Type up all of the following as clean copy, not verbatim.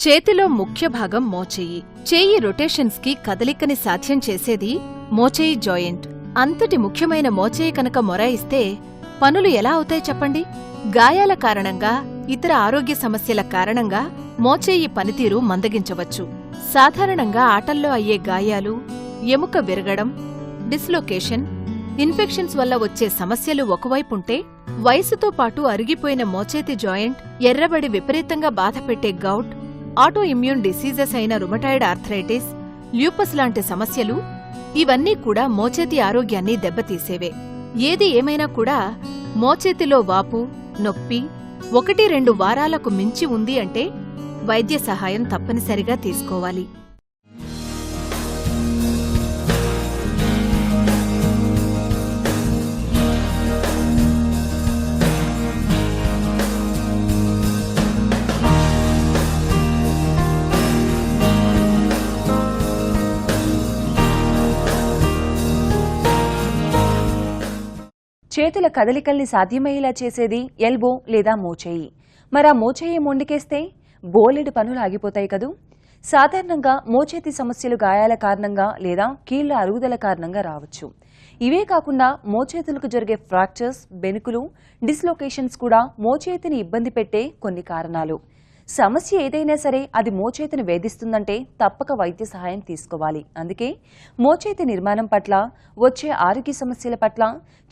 చేతిలో ముఖ్య భాగం మోచేయి. చేయి రొటేషన్స్ కి కదలికని సాధ్యం చేసేది మోచేయి జాయింట్. అంతటి ముఖ్యమైన మోచేయి కనుక మొరాయిస్తే పనులు ఎలా అవుతాయి చెప్పండి? గాయాల కారణంగా, ఇతర ఆరోగ్య సమస్యల కారణంగా మోచేయి పనితీరు మందగించవచ్చు. సాధారణంగా ఆటల్లో అయ్యే గాయాలు, ఎముక విరగడం, డిస్లొకేషన్, ఇన్ఫెక్షన్స్ వల్ల వచ్చే సమస్యలు ఒకవైపుంటే, వయసుతో పాటు అరిగిపోయిన మోచేతి జాయింట్, ఎర్రబడి విపరీతంగా బాధపెట్టే గౌట్, ఆటో ఇమ్యూన్ డిసీజెస్ అయిన రుమటాయిడ్ ఆర్థరైటిస్, ల్యూపస్ లాంటి సమస్యలు, ఇవన్నీ కూడా మోచేతి ఆరోగ్యాన్ని దెబ్బతీసేవే. ఏది ఏమైనా కూడా మోచేతిలో వాపు, నొప్పి 1-2 వారాలకు మించి ఉంది అంటే వైద్య సహాయం తప్పనిసరిగా తీసుకోవాలి. చేతుల కదలికల్ని సాధ్యమయ్యేలా చేసేది ఎల్బో లేదా మోచేయి. మరి ఆ మోచేయి మొండికేస్తే బోలెడు పనులు ఆగిపోతాయి కదూ. సాధారణంగా మోచేతి సమస్యలు గాయాల కారణంగా లేదా కీళ్ల అరుగుదల కారణంగా రావచ్చు. ఇవే కాకుండా మోచేతులకు జరిగే ఫ్రాక్చర్స్, బెణుకులు, డిస్లొకేషన్స్ కూడా మోచేతిని ఇబ్బంది పెట్టే కొన్ని కారణాలు. సమస్య ఏదైనా సరే అది మోచేతిని వేధిస్తుందంటే తప్పక వైద్య సహాయం తీసుకోవాలి. అందుకే మోచేతి నిర్మాణం పట్ల, వచ్చే ఆరోగ్య సమస్యల పట్ల,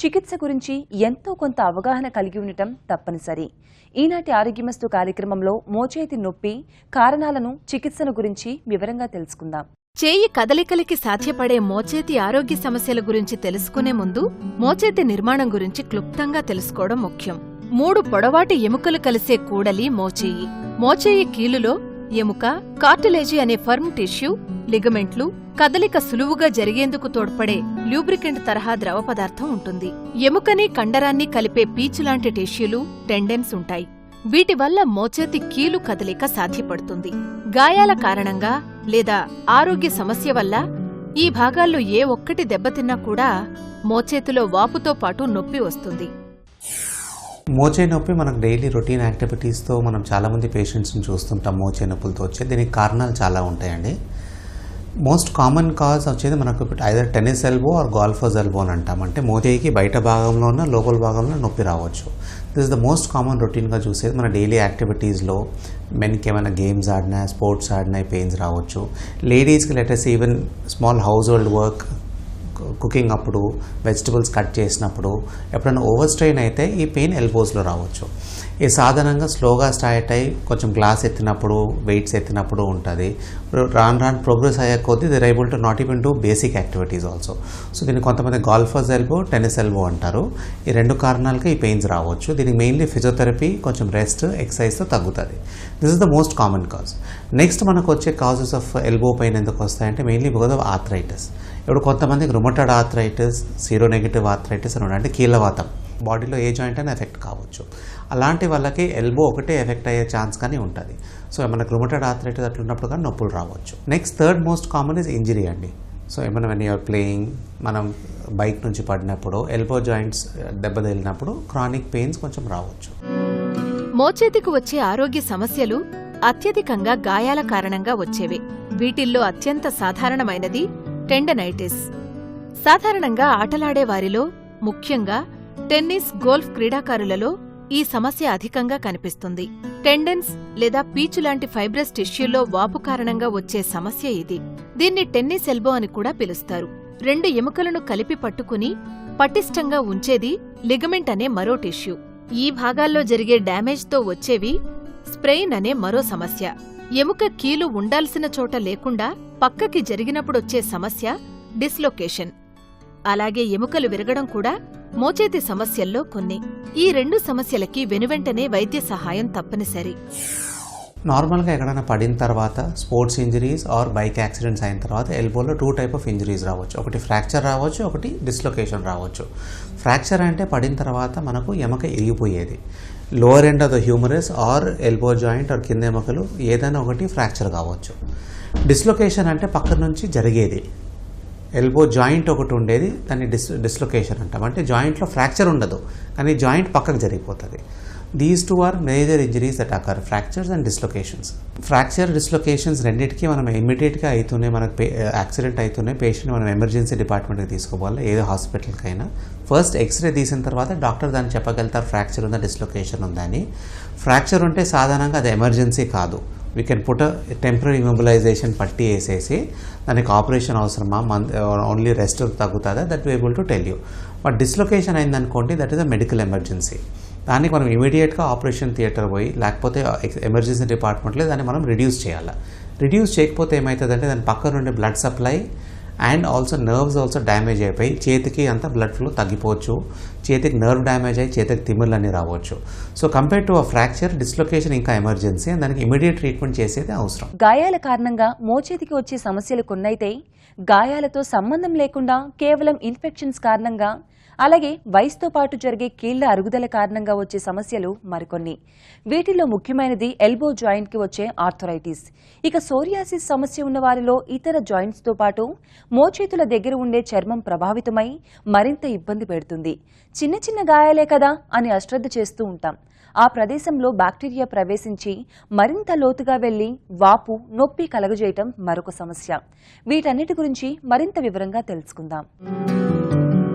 చికిత్స గురించి ఎంతో కొంత అవగాహన కలిగి ఉండటం తప్పనిసరి. ఈనాటి ఆరోగ్యమస్తు కార్యక్రమంలో మోచేతి నొప్పి, కారణాలను, చికిత్సను గురించి వివరంగా తెలుసుకుందాం. చేయి కదలికలకి సాధ్యపడే మోచేతి ఆరోగ్య సమస్యల గురించి తెలుసుకునే ముందు మోచేతి నిర్మాణం గురించి క్లుప్తంగా తెలుసుకోవడం ముఖ్యం. 3 పొడవాటి ఎముకలు కలిసే కూడలి మోచేయి. మోచేయి కీలులో ఎముక, కార్టిలేజీ అనే ఫర్మ్ టిష్యూ, లిగమెంట్లు, కదలిక సులువుగా జరిగేందుకు తోడ్పడే ల్యూబ్రికెంట్ తరహా ద్రవ పదార్థం ఉంటుంది. ఎముకని, కండరాన్ని కలిపే పీచులాంటి టిష్యూలు, టెండెన్స్ ఉంటాయి. వీటి వల్ల మోచేతి కీలు కదలిక సాధ్యపడుతుంది. గాయాల కారణంగా లేదా ఆరోగ్య సమస్య వల్ల ఈ భాగాల్లో ఏ ఒక్కటి దెబ్బతిన్నా కూడా మోచేతిలో వాపుతో పాటు నొప్పి వస్తుంది. మోచేయి నొప్పి మనకు డైలీ రొటీన్ యాక్టివిటీస్తో మనం చాలామంది పేషెంట్స్ని చూస్తుంటాం మోచేయి నొప్పులతో వచ్చే. దీనికి కారణాలు చాలా ఉంటాయండి. మోస్ట్ కామన్ కాజ్ వచ్చేది మనకు either tennis elbow or golfer's elbow అని అంటాం. అంటే మోచేయికి బయట భాగంలో ఉన్న లోపల భాగంలో నొప్పి రావచ్చు. This is the most common రొటీన్గా చూసేది. మన డైలీ యాక్టివిటీస్లో మెన్కి ఏమైనా గేమ్స్ ఆడినా, స్పోర్ట్స్ ఆడినా పెయిన్స్ రావచ్చు. లేడీస్కి let's even small house hold work, cooking అప్పుడు, వెజిటబుల్స్ కట్ చేసినప్పుడు ఎప్పుడైనా ఓవర్ స్ట్రెయిన్ అయితే ఈ పెయిన్ ఎల్బోస్లో రావచ్చు. ఇది సాధారణంగా స్లోగా స్టార్ట్ అయ్యి కొంచెం గ్లాస్ ఎత్తినప్పుడు, వెయిట్స్ ఎత్తినప్పుడు ఉంటుంది. రాను ప్రోగ్రెస్ అయ్యే కొద్దీ they are able to not even do basic activities also. So దీన్ని కొంతమంది గోల్ఫర్స్ ఎల్బో, టెన్నిస్ ఎల్బో అంటారు. ఈ 2 కారణాలకి ఈ పెయిన్స్ రావచ్చు. దీనికి మెయిన్లీ ఫిజియోథెరపీ, కొంచెం రెస్ట్, ఎక్సర్సైజ్తో తగ్గుతుంది. This is the most common cause. Next మనకు వచ్చే కాజెస్ ఆఫ్ ఎల్బో పెయిన్ ఎందుకు వస్తాయంటే మెయిన్లీ బికాజ్ ఆఫ్ ఆర్థరైటిస్. ఇప్పుడు కొంతమందికి రుమటాయిడ్ ఆర్థరైటిస్, సీరోనెగటివ్ ఆర్థరైటిస్ అని అంటే కీళ్ళవాతం, బాడీలో ఏ జాయింట్ అయినా ఎఫెక్ట్ కావచ్చు. అలాంటి వాళ్ళకి ఎల్బో ఒకటే ఎఫెక్ట్ అయ్యే ఛాన్స్ కానీ ఉంటుంది. సో మనకు రుమటాయిడ్ ఆర్థరైటిస్ అట్లున్నప్పుడు కానీ నొప్పులు రావచ్చు. Next third most common is injury అండి. సో ఏమైనా వెన్ యూఆర్ ప్లేయింగ్, మనం బైక్ నుంచి పడినప్పుడు, ఎల్బో జాయింట్స్ దెబ్బతగిలినప్పుడు క్రానిక్ పెయిన్స్ కొంచెం రావచ్చు. మోచేతికి వచ్చే ఆరోగ్య సమస్యలు అత్యధికంగా గాయాల కారణంగా వచ్చేవే. వీటిల్లో అత్యంత సాధారణమైనది టెండనైటిస్. సాధారణంగా ఆటలాడే వారిలో, ముఖ్యంగా టెన్నిస్, గోల్ఫ్ క్రీడాకారులలో ఈ సమస్య అధికంగా కనిపిస్తుంది. టెండెన్స్ లేదా పీచు లాంటి ఫైబ్రస్ టిష్యూల్లో వాపు కారణంగా వచ్చే సమస్య ఇది. దీన్ని టెన్నిస్ ఎల్బో అని కూడా పిలుస్తారు. 2 ఎముకలను కలిపి పట్టుకుని పటిష్టంగా ఉంచేది లిగమెంట్ అనే మరో టిష్యూ. ఈ భాగాల్లో జరిగే డ్యామేజ్తో వచ్చేవి స్ప్రెయిన్ అనే మరో సమస్య. ఎముక కీలు ఉండాల్సిన చోట లేకుండా పక్కకి జరిగినప్పుడొచ్చే సమస్య డిస్లొకేషన్. అలాగే ఎముకలు విరగడం కూడా మోచేతి సమస్యల్లో కొన్ని. ఈ 2 సమస్యలకి వెనువెంటనే వైద్య సహాయం తప్పనిసరి. నార్మల్గా ఎక్కడైనా పడిన తర్వాత, sports injuries or bike accidents అయిన తర్వాత ఎల్బోలో 2 టైప్ ఆఫ్ ఇంజరీస్ రావచ్చు. ఒకటి ఫ్రాక్చర్ రావచ్చు, ఒకటి డిస్లొకేషన్ రావచ్చు. ఫ్రాక్చర్ అంటే పడిన తర్వాత మనకు ఎముక ఇరిగిపోయేది. Lower end of the humerus or elbow joint or కింద ఎముకలు ఏదైనా ఒకటి ఫ్రాక్చర్ కావచ్చు. డిస్లొకేషన్ అంటే పక్క నుంచి జరిగేది. ఎల్బో జాయింట్ ఒకటి ఉండేది, దాన్ని డిస్లొకేషన్ అంటాం. అంటే జాయింట్లో ఫ్రాక్చర్ ఉండదు కానీ జాయింట్ పక్కకు జరిగిపోతుంది. These two are major injuries that occur, fractures and dislocations. Fracture dislocations రెండింటికి మనం ఇమ్మీడియట్గా అవుతూనే, మనకు యాక్సిడెంట్ అవుతూనే పేషెంట్ మనం ఎమర్జెన్సీ డిపార్ట్మెంట్కి తీసుకోవాలి, ఏదో హాస్పిటల్కి అయినా. ఫస్ట్ ఎక్స్రే తీసిన తర్వాత డాక్టర్ దాన్ని చెప్పగలుగుతారు ఫ్రాక్చర్ ఉందా డిస్లొకేషన్ ఉందా అని. ఫ్రాక్చర్ ఉంటే సాధారణంగా అది ఎమర్జెన్సీ కాదు. We can put temporary immobilization పట్టి వేసేసి దానికి ఆపరేషన్ అవసరమా, ఓన్లీ రెస్ట్ తగ్గుతుందా, that we able to tell you. But dislocation అయిందనుకోండి, that is a medical emergency. దానికి మనం ఇమీడియట్గా ఆపరేషన్ థియేటర్ పోయి, లేకపోతే ఎమర్జెన్సీ డిపార్ట్మెంట్లో దాన్ని మనం రిడ్యూస్ చేయాలి. రిడ్యూస్ చేయకపోతే ఏమవుతుందంటే దాని పక్కన ఉండే blood supply and also nerves also damage అయిపోయి చేతికి అంతా బ్లడ్ ఫ్లో తగ్గిపోవచ్చు, చేతికి నర్వ్ డ్యామేజ్ అయ్యి చేతికి తిమ్మిర్లన్నీ రావచ్చు. So compare to a fracture, dislocation ఇంకా ఎమర్జెన్సీ, అండ్ దానికి ఇమీడియట్ ట్రీట్మెంట్ చేసేది అవసరం. గాయాల కారణంగా మోచేతికి వచ్చే సమస్యలు కొన్నైతే, గాయాలతో సంబంధం లేకుండా కేవలం ఇన్ఫెక్షన్స్ కారణంగా, అలాగే వయసుతో పాటు జరిగే కీళ్ల అరుగుదల కారణంగా వచ్చే సమస్యలు మరికొన్ని. వీటిలో ముఖ్యమైనది ఎల్బో జాయింట్ కి వచ్చే ఆర్థరైటిస్. ఇక సోరియాసిస్ సమస్య ఉన్న వారిలో ఇతర జాయింట్స్ తో పాటు మోచేతుల దగ్గర ఉండే చర్మం ప్రభావితమై మరింత ఇబ్బంది పెడుతుంది. చిన్న చిన్న గాయాలే కదా అని అశ్రద్ధ చేస్తూ ఉంటాం. ఆ ప్రదేశంలో బ్యాక్టీరియా ప్రవేశించి మరింత లోతుగా వెళ్లి వాపు, నొప్పి కలగజేయటం మరొక సమస్య. వీటన్నిటి గురించి మరింత వివరంగా తెలుసుకుందాం.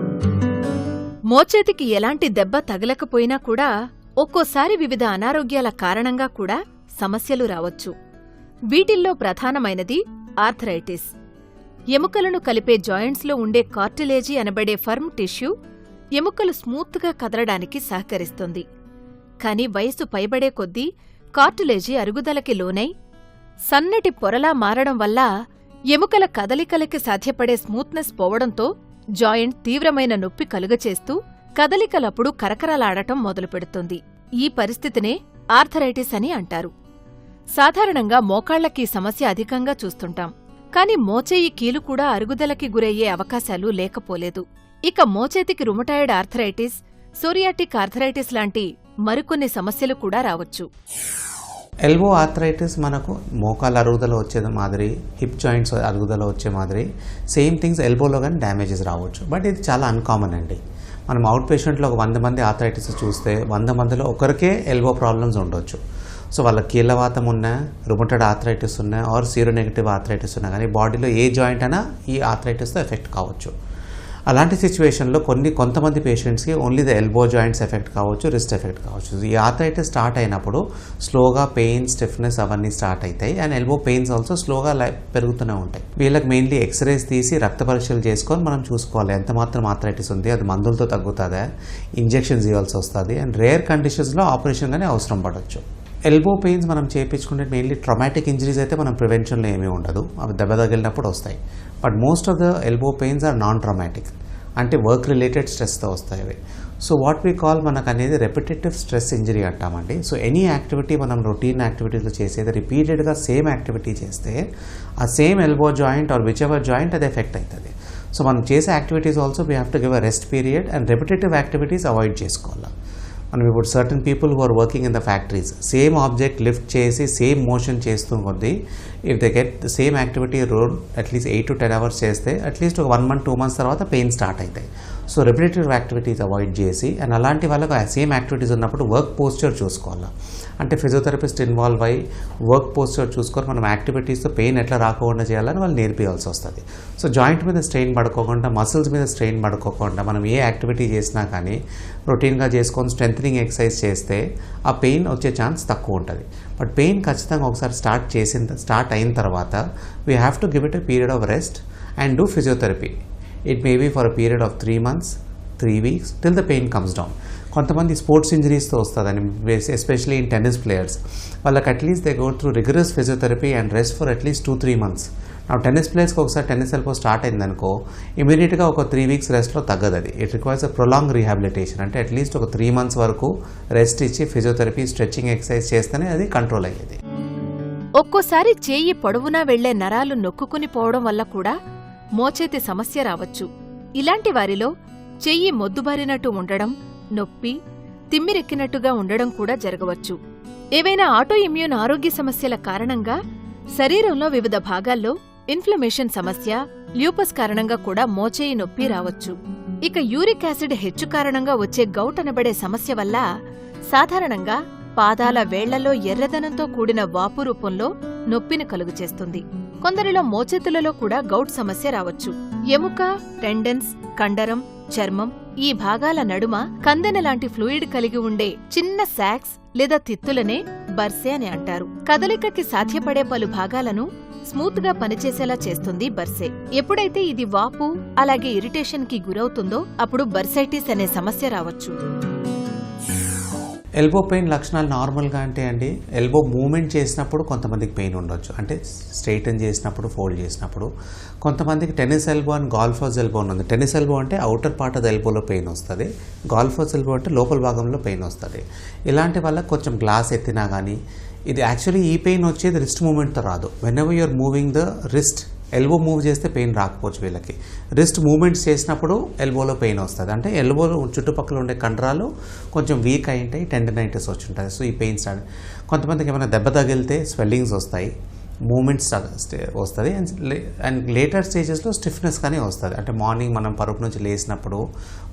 మోచేతికి ఎలాంటి దెబ్బ తగలకపోయినా కూడా ఒక్కోసారి వివిధ అనారోగ్యాల కారణంగా కూడా సమస్యలు రావచ్చు. వీటిల్లో ప్రధానమైనది ఆర్థరైటిస్. ఎముకలను కలిపే జాయింట్స్లో ఉండే కార్టిలేజీ అనబడే ఫర్మ్ టిష్యూ ఎముకలు స్మూత్గా కదలడానికి సహకరిస్తుంది. కాని వయసు పైబడే కొద్దీ కార్టిలేజీ అరుగుదలకి లోనై సన్నటి పొరలా మారడం వల్ల ఎముకల కదలికలకి సాధ్యపడే స్మూత్నెస్ పోవడంతో జాయింట్ తీవ్రమైన నొప్పి కలుగచేస్తూ కదలికలప్పుడు కరకరలాడటం మొదలుపెడుతుంది. ఈ పరిస్థితినే ఆర్థరైటిస్ అని అంటారు. సాధారణంగా మోకాళ్లకీ సమస్య అధికంగా చూస్తుంటాం. కాని మోచేయి కీలు కూడా అరుగుదలకి గురయ్యే అవకాశాలు లేకపోలేదు. ఇక మోచేతికి రుమటాయిడ్ ఆర్థరైటిస్, సోరియాటిక్ ఆర్థరైటిస్ లాంటి మరికొన్ని సమస్యలు కూడా రావచ్చు. ఎల్బో ఆర్థరైటిస్ మనకు మోకాళ్ళ అరుగుదల వచ్చేది మాదిరి, హిప్ జాయింట్స్ అరుగుదల వచ్చే మాదిరి సేమ్ థింగ్స్ ఎల్బోలో కానీ డ్యామేజెస్ రావచ్చు. బట్ ఇది చాలా అన్కామన్ అండి. మనం అవుట్ పేషెంట్లో ఒక 100 మంది ఆర్థరైటిస్ చూస్తే 100 మందిలో ఒకరికే ఎల్బో ప్రాబ్లమ్స్ ఉండొచ్చు. సో వాళ్ళ కీళ్ళవాతం ఉన్నా, రుమటెడ్ ఆర్థరైటిస్ ఉన్నా, ఆర్ సీరోనెగటివ్ ఆర్థరైటిస్ ఉన్నా కానీ బాడీలో ఏ జాయింట్ అయినా ఈ ఆర్థరైటిస్తో ఎఫెక్ట్ కావచ్చు. అలాంటి సిచ్యువేషన్లో కొంతమంది పేషెంట్స్కి only the elbow joints effect కావచ్చు, రిస్ట్ ఎఫెక్ట్ కావచ్చు. ఈ ఆర్థరైటిస్ స్టార్ట్ అయినప్పుడు స్లోగా పెయిన్, స్టిఫ్నెస్ అవన్నీ స్టార్ట్ అవుతాయి. అండ్ ఎల్బో పెయిన్స్ ఆల్సో స్లోగా పెరుగుతూనే ఉంటాయి. వీళ్ళకి మెయిన్లీ ఎక్స్రేస్ తీసి రక్త పరీక్షలు చేసుకొని మనం చూసుకోవాలి ఎంత మాత్రం ఆర్థరైటిస్ ఉంది, అది మందులతో తగ్గుతుందా, ఇంజెక్షన్స్ ఇవ్వాల్సి వస్తుంది. అండ్ రేర్ కండిషన్స్లో ఆపరేషన్ కానీ అవసరం పడవచ్చు. ఎల్బో పెయిన్స్ మనం చేయించుకుంటే మెయిన్లీ ట్రామాటిక్ ఇంజరీస్ అయితే మనం ప్రివెన్షన్లో ఏమీ ఉండదు, అవి దెబ్బ తగిలినప్పుడు వస్తాయి. But most of the elbow pains are non traumatic, అంటే వర్క్ రిలేటెడ్ స్ట్రెస్తో వస్తాయి అవి. సో వాట్ వీ కాల్ మనకు అనేది రెపిటేటివ్ స్ట్రెస్ ఇంజరీ అంటామండి. సో ఎనీ యాక్టివిటీ మనం రొటీన్ యాక్టివిటీలో చేసేది రిపీటెడ్గా సేమ్ యాక్టివిటీ చేస్తే ఆ same elbow joint or whichever joint అది ఎఫెక్ట్ అవుతుంది. సో మనం చేసే activities also we have to give a rest period and repetitive activities avoid చేసుకోవాలి. మనం ఇప్పుడు certain people who are working in the factories same object lift చేసి same motion చేస్తూ కొద్దీ if they get the same activity road at least 8 to 10 hours చేస్తే at least ఒక 1 month 2 months తర్వాత pain start అవుతాయి. సో రెపిటేటివ్ యాక్టివిటీస్ అవాయిడ్ చేసి and అలాంటి వాళ్ళకు సేమ్ యాక్టివిటీస్ ఉన్నప్పుడు వర్క్ పోస్చర్ చూసుకోవాలి. అంటే ఫిజియోథెరపిస్ట్ ఇన్వాల్వ్ అయ్యి వర్క్ పోస్చర్ చూసుకొని మనం యాక్టివిటీస్తో పెయిన్ ఎట్లా రాకుండా చేయాలని వాళ్ళు నేర్పించాల్సి వస్తుంది. సో జాయింట్ మీద స్ట్రెయిన్ పడుకోకుండా, మసిల్స్ మీద స్ట్రెయిన్ పడుకోకుండా మనం ఏ యాక్టివిటీ చేసినా కానీ రొటీన్గా చేసుకొని స్ట్రెంథనింగ్ ఎక్సర్సైజ్ చేస్తే ఆ పెయిన్ వచ్చే ఛాన్స్ తక్కువ ఉంటుంది. బట్ పెయిన్ ఖచ్చితంగా ఒకసారి స్టార్ట్ అయిన తర్వాత we have to give it a period of rest and do physiotherapy. It may be for a period of 3 months, 3 weeks till the pain comes down. కొంతమంది sports ఇంజరీస్తో వస్తుందని, especially in tennis players, వాళ్ళకి at least they go through rigorous physiotherapy and rest for at least 2-3 months. నా tennis ప్లేయర్స్కి ఒకసారి tennis elbow start అయిందనుకో ఇమీడియట్గా ఒక 3 weeks రెస్ట్లో తగ్గదు అది. It requires a prolong rehabilitation. అంటే అట్లీస్ట్ ఒక 3 months వరకు రెస్ట్ ఇచ్చి ఫిజియోథెరపీ, స్ట్రెచ్చింగ్ ఎక్సర్సైజ్ చేస్తేనే అది కంట్రోల్ అయ్యేది. ఒక్కోసారి చేయి పొడవునా వెళ్లే నరాలు నొక్కుకుని పోవడం వల్ల కూడా మోచేతి సమస్య రావచ్చు. ఇలాంటి వారిలో చెయ్యి మొద్దుబారినట్టు ఉండడం, నొప్పి, తిమ్మిరెక్కినట్టుగా ఉండడం కూడా జరగవచ్చు. ఏవైనా ఆటో ఇమ్యూన్ ఆరోగ్య సమస్యల కారణంగా శరీరంలో వివిధ భాగాల్లో ఇన్ఫ్లమేషన్ సమస్య, ల్యూపస్ కారణంగా కూడా మోచేయి నొప్పి రావచ్చు. ఇక యూరిక్ యాసిడ్ హెచ్చు కారణంగా వచ్చే గౌట్ అనబడే సమస్య వల్ల సాధారణంగా పాదాల వేళ్లలో ఎర్రదనంతో కూడిన వాపు రూపంలో నొప్పిని కలుగచేస్తుంది. కొందరిలో మోచేతులలో కూడా గౌట్ సమస్య రావచ్చు. ఎముక, టెండన్స్, కండరం, చర్మం ఈ భాగాల నడుమ కందెన లాంటి ఫ్లూయిడ్ కలిగి ఉండే చిన్న సాక్స్ లేదా తిత్తులనే బర్సే అని అంటారు. కదలికకి సాధ్యపడే పలు భాగాలను స్మూత్ గా పనిచేసేలా చేస్తుంది బర్సే. ఎప్పుడైతే ఇది వాపు అలాగే ఇరిటేషన్ కి గురవుతుందో అప్పుడు బర్సైటిస్ అనే సమస్య రావచ్చు. ఎల్బో పెయిన్ లక్షణాలు నార్మల్గా అంటే అండి, ఎల్బో మూమెంట్ చేసినప్పుడు కొంతమందికి పెయిన్ ఉండొచ్చు, అంటే స్ట్రైటన్ చేసినప్పుడు, ఫోల్డ్ చేసినప్పుడు. కొంతమందికి tennis elbow and golfer's elbow ఉంది. టెన్నిస్ ఎల్బో అంటే అవుటర్ పార్ట్ ఆఫ్ ద ఎల్బోలో పెయిన్ వస్తుంది, గాల్ఫర్స్ ఎల్బో అంటే లోపల భాగంలో పెయిన్ వస్తుంది. ఇలాంటి వల్ల కొంచెం గ్లాస్ ఎత్తినా కానీ ఇది యాక్చువల్లీ ఈ పెయిన్ వచ్చేది రిస్ట్ మూమెంట్తో రాదు. Whenever you're moving the wrist, elbow move చేస్తే పెయిన్ రాకపోవచ్చు వీళ్ళకి. రిస్ట్ మూమెంట్స్ చేసినప్పుడు ఎల్బోలో పెయిన్ వస్తుంది, అంటే ఎల్బో చుట్టుపక్కల ఉండే కండరాలు కొంచెం వీక్ అయి ఉంటాయి, టెండనైటిస్ వచ్చి ఉంటుంది. సో ఈ పెయిన్ స్టార్ట్. కొంతమందికి ఏమైనా దెబ్బ తగిలితే స్వెల్లింగ్స్ వస్తాయి, మూమెంట్స్ వస్తుంది, అండ్ లేటర్ స్టేజెస్లో స్టిఫ్నెస్ కానీ వస్తుంది. అంటే మార్నింగ్ మనం పరుపు నుంచి లేసినప్పుడు,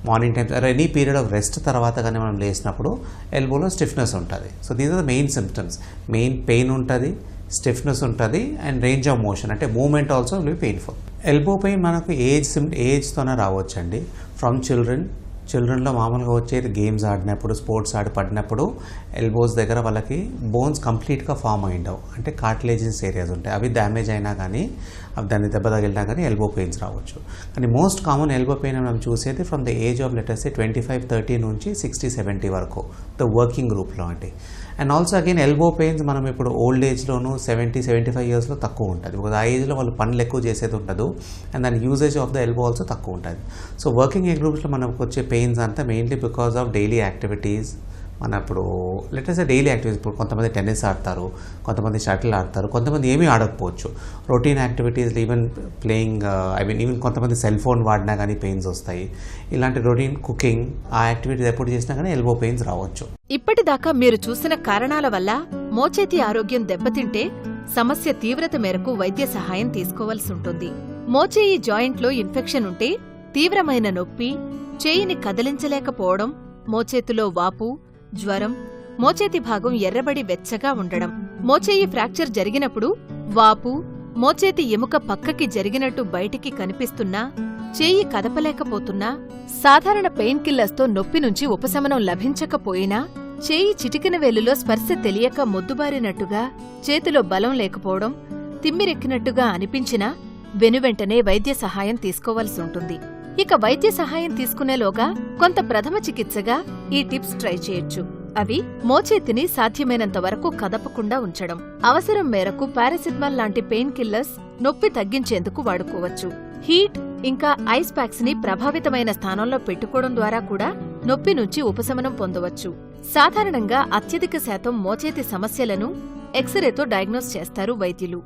morning times any period of rest తర్వాత కానీ మనం లేసినప్పుడు ఎల్బోలో స్టిఫ్నెస్ ఉంటుంది. So these are the main symptoms. Main pain ఉంటుంది, స్టిఫ్నెస్ ఉంటుంది, అండ్ రేంజ్ ఆఫ్ మోషన్ అంటే movement also will be painful. Elbow pain మనకు ఏజ్తోనే రావచ్చండి. ఫ్రమ్ చిల్డ్రన్లో మామూలుగా వచ్చేది గేమ్స్ ఆడినప్పుడు, స్పోర్ట్స్ ఆడి పడినప్పుడు ఎల్బోస్ దగ్గర వాళ్ళకి బోన్స్ కంప్లీట్గా ఫామ్ అయ్యిండవు, అంటే కార్టిలేజెస్ ఏరియాస్ ఉంటాయి, అవి డ్యామేజ్ అయినా కానీ అవి దాన్ని దెబ్బ తగిలినా కానీ ఎల్బో పెయిన్స్ రావచ్చు. కానీ మోస్ట్ కామన్ ఎల్బో పెయిన్ మనం చూసేది from the age of letters 25-30 నుంచి 60-70 వరకు, ద వర్కింగ్ గ్రూప్లో అండి. And also again elbow pains మనం ఇప్పుడు ఓల్డ్ ఏజ్లోనూ 70-75 ఇయర్స్లో తక్కువ ఉంటుంది, బికాజ్ ఆ ఏజ్లో వాళ్ళు పనులు ఎక్కువ చేసేది ఉండదు, అండ్ దాని usage of the elbow also తక్కువ ఉంటుంది. సో వర్కింగ్ ఏజ్ గ్రూప్స్లో మనకు వచ్చే పెయిన్స్ అంతా mainly because of daily activities. మన ఇప్పుడు లెటర్స్ డైలీ యాక్టివిటీస్, ఇప్పుడు కొంతమంది టెన్నిస్ ఆడతారు, కొంతమంది షటిల్ ఆడతారు, కొంతమంది ఏమీ ఆడకపోవచ్చు. Routine activities even playing, even కొంతమంది సెల్ ఫోన్ వాడినా కానీ పెయిన్స్ వస్తాయి. ఇలాంటి రొటీన్ కుకింగ్, ఆ యాక్టివిటీస్ ఎప్పుడు చేసినా కానీ ఎల్బో పెయిన్స్ రావచ్చు. ఇప్పటిదాకా మీరు చూసిన కారణాల వల్ల మోచేతి ఆరోగ్యం దెబ్బతింటే సమస్య తీవ్రత మేరకు వైద్య సహాయం తీసుకోవాల్సి ఉంటుంది. మోచేయి జాయింట్లో ఇన్ఫెక్షన్ ఉంటే తీవ్రమైన నొప్పి, చేయిని కదిలించలేకపోవడం, మోచేతిలో వాపు, జ్వరం, మోచేతి భాగం ఎర్రబడి వెచ్చగా ఉండడం, మోచేయి ఫ్రాక్చర్ జరిగినప్పుడు వాపు, మోచేతి ఎముక పక్కకి జరిగినట్టు బయటికి కనిపిస్తున్నా, చేయి కదపలేకపోతున్నా, సాధారణ పెయిన్ కిల్లర్స్తో నొప్పి నుంచి ఉపశమనం లభించకపోయినా, చేయి చిటికెన వేలులో స్పర్శ తెలియక మొద్దుబారినట్టుగా, చేతిలో బలం లేకపోవడం, తిమ్మిరెక్కినట్టుగా అనిపించినా వెనువెంటనే వైద్య సహాయం తీసుకోవాల్సి ఉంటుంది. ఇక వైద్య సహాయం తీసుకునేలోగా కొంత ప్రథమ చికిత్సగా ఈ టిప్స్ ట్రై చేయొచ్చు. అవి మోచేతిని సాధ్యమైనంత వరకు కదపకుండా ఉంచడం, అవసరం మేరకు పారాసిటమాల్ లాంటి పెయిన్ కిల్లర్స్ నొప్పి తగ్గించేందుకు వాడుకోవచ్చు. హీట్ ఇంకా ఐస్ ప్యాక్స్ ని ప్రభావితమైన స్థానంలో పెట్టుకోవడం ద్వారా కూడా నొప్పి నుంచి ఉపశమనం పొందవచ్చు. సాధారణంగా అత్యధిక శాతం మోచేతి సమస్యలను ఎక్స్రేతో డయాగ్నోస్ చేస్తారు వైద్యులు.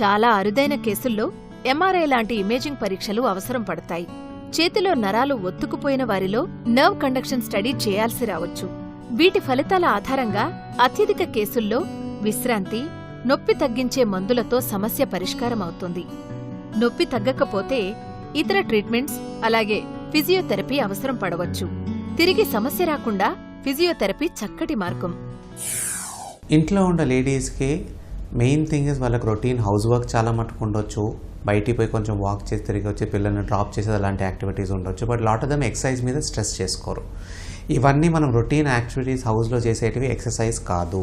చాలా అరుదైన కేసుల్లో ఎంఆర్ఐ లాంటి ఇమేజింగ్ పరీక్షలు అవసరం పడతాయి. చేతిలో నరాలు ఒత్తుకుపోయిన వారిలో నర్వ్ కండక్షన్ స్టడీ చేయాల్సి రావచ్చు. వీటి ఫలితాల ఆధారంగా అత్యధిక కేసుల్లో విశ్రాంతి, నొప్పి తగ్గించే మందులతో సమస్య పరిష్కారం అవుతుంది. నొప్పి తగ్గకపోతే ఇతర ట్రీట్మెంట్స్ అలాగే ఫిజియోథెరపీ అవసరం పడవచ్చు. తిరిగి సమస్య రాకుండా ఫిజియోథెరపీ చక్కటి మార్గం. ఇంట్లో ఉన్న లేడీస్కి మెయిన్ థింగ్ ఇస్ వాళ్ళకి రొటీన్ హౌస్ వర్క్ చాలా మటుకు ఉండొచ్చు, బయటికి పోయి కొంచెం వాక్ చేసి తిరిగి వచ్చి పిల్లల్ని డ్రాప్ చేసేది అలాంటి యాక్టివిటీస్ ఉండొచ్చు. But lot of them exercise మీద స్ట్రెస్ చేసుకోరు. ఇవన్నీ మనం రొటీన్ యాక్టివిటీస్ హౌస్లో చేసేటివి ఎక్సర్సైజ్ కాదు.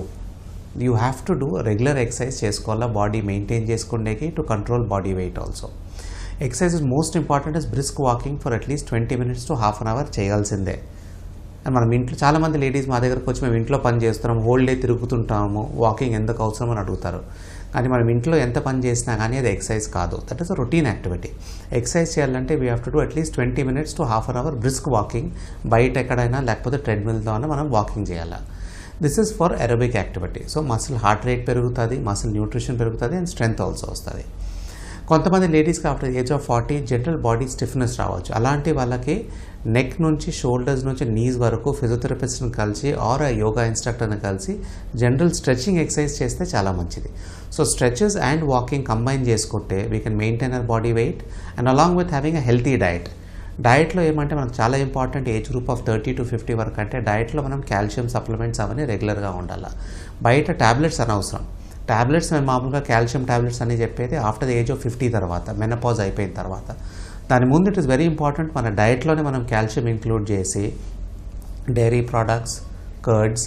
You have to do regular exercise చేసుకోవాలా బాడీ మెయింటైన్ చేసుకునేకి, to control body weight also. Exercise is most important is brisk walking for at least 20 minutes to half an hour చేయాల్సిందే. మనం ఇంట్లో చాలామంది లేడీస్ మా దగ్గరకు వచ్చి మేము ఇంట్లో పని చేస్తున్నాం, హోల్ డే తిరుగుతుంటాము, వాకింగ్ ఎందుకు అవసరం అని అడుగుతారు. కానీ మనం ఇంట్లో ఎంత పని చేసినా కానీ అది ఎక్సర్సైజ్ కాదు, that is a routine activity. Exercise చేయాలంటే we have to do at least 20 minutes to half an hour brisk walking, బయట ఎక్కడైనా లేకపోతే ట్రెడ్మిల్తో అయినా మనం వాకింగ్ చేయాలి. This is for aerobic activity. So muscle heart rate పెరుగుతుంది, మసిల్ న్యూట్రిషన్ పెరుగుతుంది, అండ్ స్ట్రెంగ్త్ ఆల్సో వస్తుంది. కొంతమంది లేడీస్కి after age of 40 general body stiffness రావచ్చు. అలాంటి వాళ్ళకి నెక్ నుంచి షోల్డర్స్ నుంచి నీస్ వరకు ఫిజియోథెరపిస్ట్ని కలిసి ఆర్ ఆ యోగా ఇన్స్ట్రక్టర్ని కలిసి జనరల్ స్ట్రెచింగ్ ఎక్సర్సైజ్ చేస్తే చాలా మంచిది. So stretches and walking combine చేసుకుంటే we can maintain our body weight and along with having a healthy diet. డయట్లో ఏమంటే మనకు చాలా important age group of 30 to 50 వరకు అంటే డయట్లో మనం కాల్షియం సప్లిమెంట్స్ అవన్నీ రెగ్యులర్గా ఉండాలి. బయట టాబ్లెట్స్ అనవసరం. టాబ్లెట్స్ మేము మామూలుగా కాల్షియం టాబ్లెట్స్ అని చెప్పేది ఆఫ్టర్ ద ఏజ్ ఆఫ్ 50 తర్వాత, మెనపాజ్ అయిపోయిన తర్వాత. దాని ముందు ఇట్ ఇస్ వెరీ ఇంపార్టెంట్ మన డయట్లోనే మనం కాల్షియం ఇంక్లూడ్ చేసి dairy products, curds,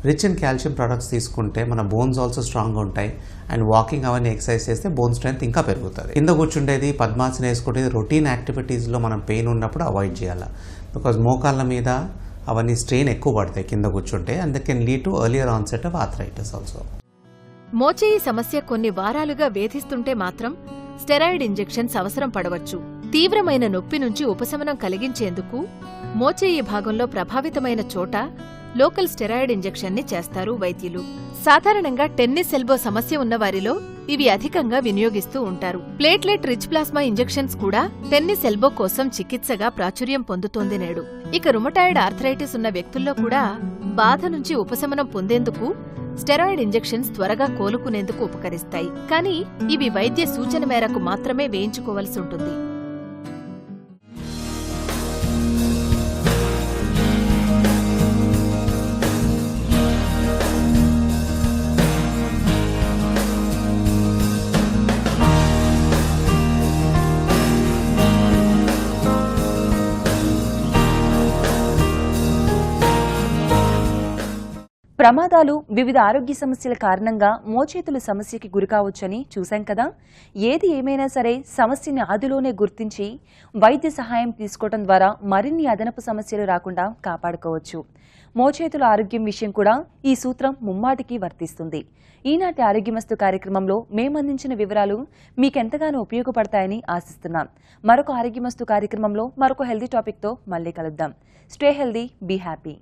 rich in calcium products తీసుకుంటే మన బోన్స్ ఆల్సో స్ట్రాంగ్గా ఉంటాయి. అండ్ వాకింగ్ అవన్నీ ఎక్సర్సైజ్ చేస్తే బోన్ స్ట్రెంత్ ఇంకా పెరుగుతుంది. కింద కూర్చుండేది, పద్మాసనం వేసుకుంటేది రొటీన్ యాక్టివిటీస్లో మనం పెయిన్ ఉన్నప్పుడు అవాయిడ్ చేయాలి. బికాజ్ మోకాళ్ళ మీద అవన్నీ స్ట్రెయిన్ ఎక్కువ పడతాయి కింద కూర్చుంటే, and that can lead to earlier onset of arthritis also. మోచేయి సమస్య కొన్ని వారాలుగా వేధిస్తుంటే మాత్రం స్టెరాయిడ్ ఇంజెక్షన్స్ అవసరం పడవచ్చు. తీవ్రమైన నొప్పి నుంచి ఉపశమనం కలిగించేందుకు మోచేయి భాగంలో ప్రభావితమైన చోట లోకల్ స్టెరాయిడ్ ఇంజెక్షన్ ని చేస్తారు వైద్యులు. సాధారణంగా టెన్నిస్ ఎల్బో సమస్య ఉన్నవారిలో ఇవి అధికంగా వినియోగిస్తూ ఉంటారు. ప్లేట్లెట్ రిచ్ ప్లాస్మా ఇంజెక్షన్స్ కూడా టెన్నిస్ ఎల్బో కోసం చికిత్సగా ప్రాచుర్యం పొందుతోంది నేడు. ఇక రుమటాయిడ్ ఆర్థరైటిస్ ఉన్న వ్యక్తుల్లో కూడా బాధ నుంచి ఉపశమనం పొందేందుకు స్టెరాయిడ్ ఇంజెక్షన్స్ త్వరగా కోలుకునేందుకు ఉపకరిస్తాయి. కానీ ఇవి వైద్య సూచన మేరకు మాత్రమే వేయించుకోవలసి ఉంటుంది. ప్రమాదాలు, వివిధ ఆరోగ్య సమస్యల కారణంగా మోచేతుల సమస్యకి గురికావచ్చని చూశాం కదా. ఏది ఏమైనా సరే సమస్యని ఆదిలోనే గుర్తించి వైద్య సహాయం తీసుకోవడం ద్వారా మరిన్ని అదనపు సమస్యలు రాకుండా కాపాడుకోవచ్చు. మోచేతుల ఆరోగ్యం విషయం కూడా ఈ సూత్రం ముమ్మాటికి వర్తిస్తుంది. ఈనాటి ఆరోగ్యమస్తు కార్యక్రమంలో మేమందించిన వివరాలు మీకెంతగానో ఉపయోగపడతాయని ఆశిస్తున్నాం. మరొక ఆరోగ్యమస్తు కార్యక్రమంలో మరొక హెల్దీ టాపిక్తో మళ్ళీ కలుద్దాం. Stay healthy, be happy.